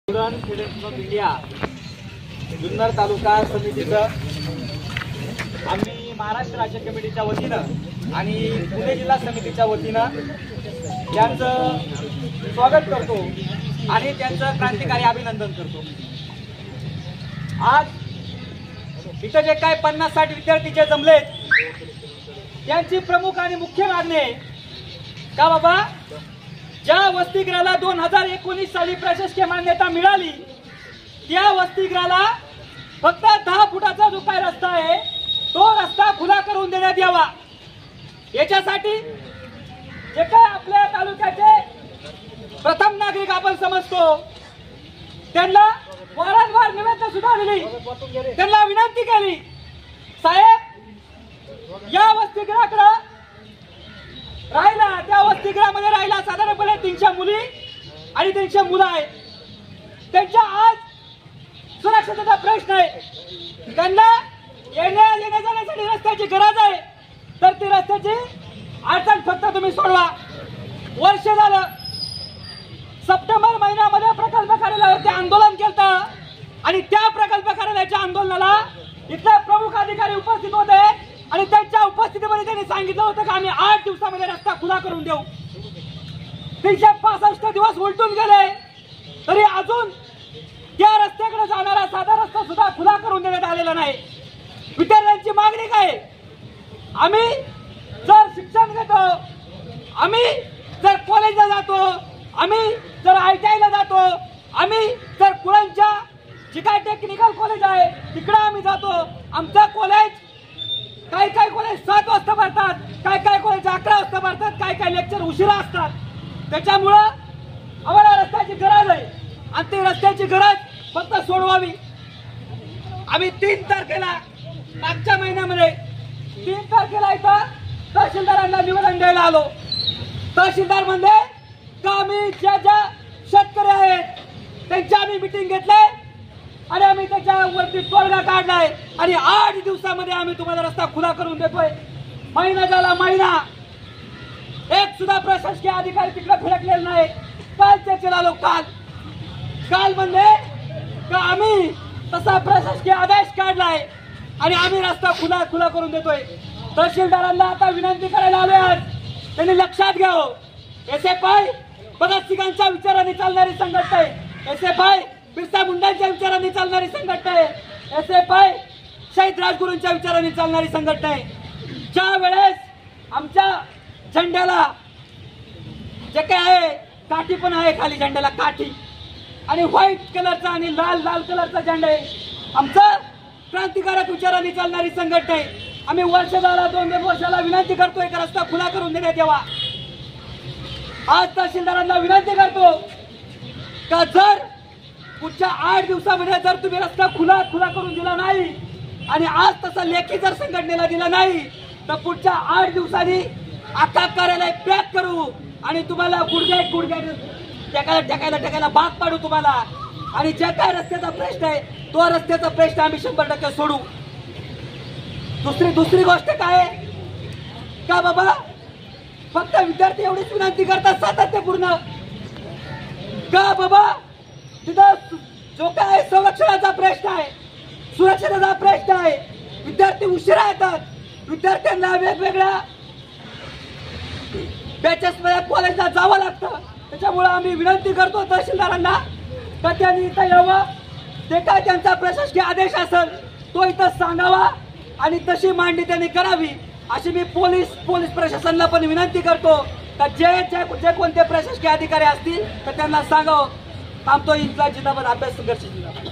Freedom of India Junnar तालुका समितीचं आम्ही महाराष्ट्र राज्य कमिटीच्या वतीनं आणि पुणे जिल्हा समितीच्या वतीनं त्यांचं स्वागत करतो आणि त्यांचं क्रांतिकारी अभिनंदन करतो। आज इथं जे काय 50-60 विद्यार्थी जे जमलेत त्यांची प्रमुख आणि मुख्य मागणी आहे का बाबा ज्या वसतिगृहाला 2019 साली प्रशासकीय मान्यता मिळाली त्या वसतिगृहाला फक्त 10 फुटाचा जो काय रस्ता आहे तो रस्ता खुला करून देण्यात यावा। याच्यासाठी जे काय आपल्या तालुक्याचे प्रथम नागरिक आपण समजतो त्यांना वारंवार निवेदन सुद्धा दिली, त्यांना विनंती केली, साहेब या वसतिगृहाकडे राहिला त्या वसतिगृहामध्ये राहिला साधारणपणे 300 मुली आणि 300 मुलं आहेत। त्यांच्या आज सुरक्षेचा प्रश्न आहे, त्यांना येण्या जाण्यासाठी रस्त्याची गरज आहे, तर ती रस्त्याची अडचण फक्त तुम्ही सोडवा। वर्ष झालं सप्टेंबर महिन्यामध्ये प्रकल्प कार्यालयावरती आंदोलन केलं आणि त्या प्रकल्प कार्यालयाच्या आंदोलनाला इथले प्रमुख अधिकारी उपस्थित होते आणि त्यांच्या उपस्थितीमध्ये त्यांनी सांगितलं होतं की आम्ही 8 दिवसामध्ये रस्ता खुला करून देऊ। 365 दिवस उलटून गेले तरी अजून त्या रस्त्याकडे जाणारा साधा रस्ता सुद्धा खुला करून देण्यात आलेला नाही। विद्यार्थ्यांची मागणी काय? आम्ही जर शिक्षण घेतो, आम्ही जर कॉलेजला जातो, आम्ही जर ITI ला जातो, आम्ही जर कुळांच्या जे काय टेक्निकल कॉलेज आहे तिकडे आम्ही जातो, आमचं कॉलेज काय कॉलेज 7 वाजता भरतात, काय कॉलेज 11 वाजता भरतात, काय लेक्चर उशिरा असतात। त्याच्यामुळं आम्हाला रस्त्याची गरज आहे आणि ती रस्त्याची गरज फक्त सोडवावी। आम्ही 3 तारखेला मागच्या महिन्यामध्ये 3 तारखेला इथं तहसीलदारांना निवेदन द्यायला आलो। तहसीलदार म्हणले का आम्ही ज्या शेतकरी आहेत त्यांची आम्ही मिटिंग घेतली आणि आम्ही त्याच्यावरती तोडगा काढलाय आणि 8 दिवसामध्ये आम्ही तुम्हाला रस्ता खुला करून देतोय। महिना झाला, महिना एक सुद्धा प्रशासकीय अधिकारी तिकडे फिरकलेला नाही। काल चर्चेला आलो, काल म्हणले का आम्ही तसा प्रशासकीय आदेश काढलाय आणि आम्ही रस्ता खुला करून देतोय। तहसीलदारांना आता विनंती करायला आलोय, आज त्यांनी लक्षात घ्यावं। SFI भगतसिंगांच्या विचाराने चालणारी संघटना आहे, SFI बिरसा मुंडांच्या विचाराने चालणारी संघटना आहे, SFI शहीद राजगुरूंच्या विचाराने चालणारी संघटना आहे। ज्या वेळेस आमच्या झेंड्याला जे काय आहे काठी पण आहे, खाली झेंड्याला काठी आणि व्हाईट कलरचा आणि लाल कलरचा झेंडा आहे, आमचं क्रांतिकारक विचाराने चालणारी संघटना आहे। आम्ही वर्ष झाला 2 वर्षाला विनंती करतोय की रस्ता खुला करून देण्यात यावा। आज तहसीलदारांना विनंती करतो का जर पुढच्या 8 दिवसामध्ये जर तुम्ही रस्ता खुला करून दिला नाही आणि आज तसा लेखी जर संघटनेला दिला नाही तर पुढच्या 8 दिवसांनी अख्खा कार्यालय पॅक करू आणि तुम्हाला गुडघ्या टाकायला भाग पाडू तुम्हाला। आणि जे काय रस्त्याचा प्रश्न आहे तो रस्त्याचा प्रश्न आम्ही 100% सोडू। दुसरी गोष्ट काय का बाबा फक्त विद्यार्थी एवढीच विनंती करतात सातत्यपूर्ण का बाबा तिथं जो काय संरक्षणाचा प्रश्न आहे, सुरक्षेचा प्रश्न आहे, विद्यार्थी उशिरा येतात, विद्यार्थ्यांना वेगवेगळ्या बॅचेसमध्ये कॉलेजला जावं लागतं। त्याच्यामुळे आम्ही विनंती करतो तहसीलदारांना का त्यांनी इथं यावं, ते काय त्यांचा प्रशासकीय आदेश असेल तो इथं सांगावा आणि तशी मांडणी त्यांनी करावी अशी मी पोलीस प्रशासनाला पण विनंती करतो का जे कोणते प्रशासकीय अधिकारी असतील तर त्यांना सांगावं। थांबतो. इंकलाब जिंदाबाद, अभ्यास संघर्ष जिंदाबाद।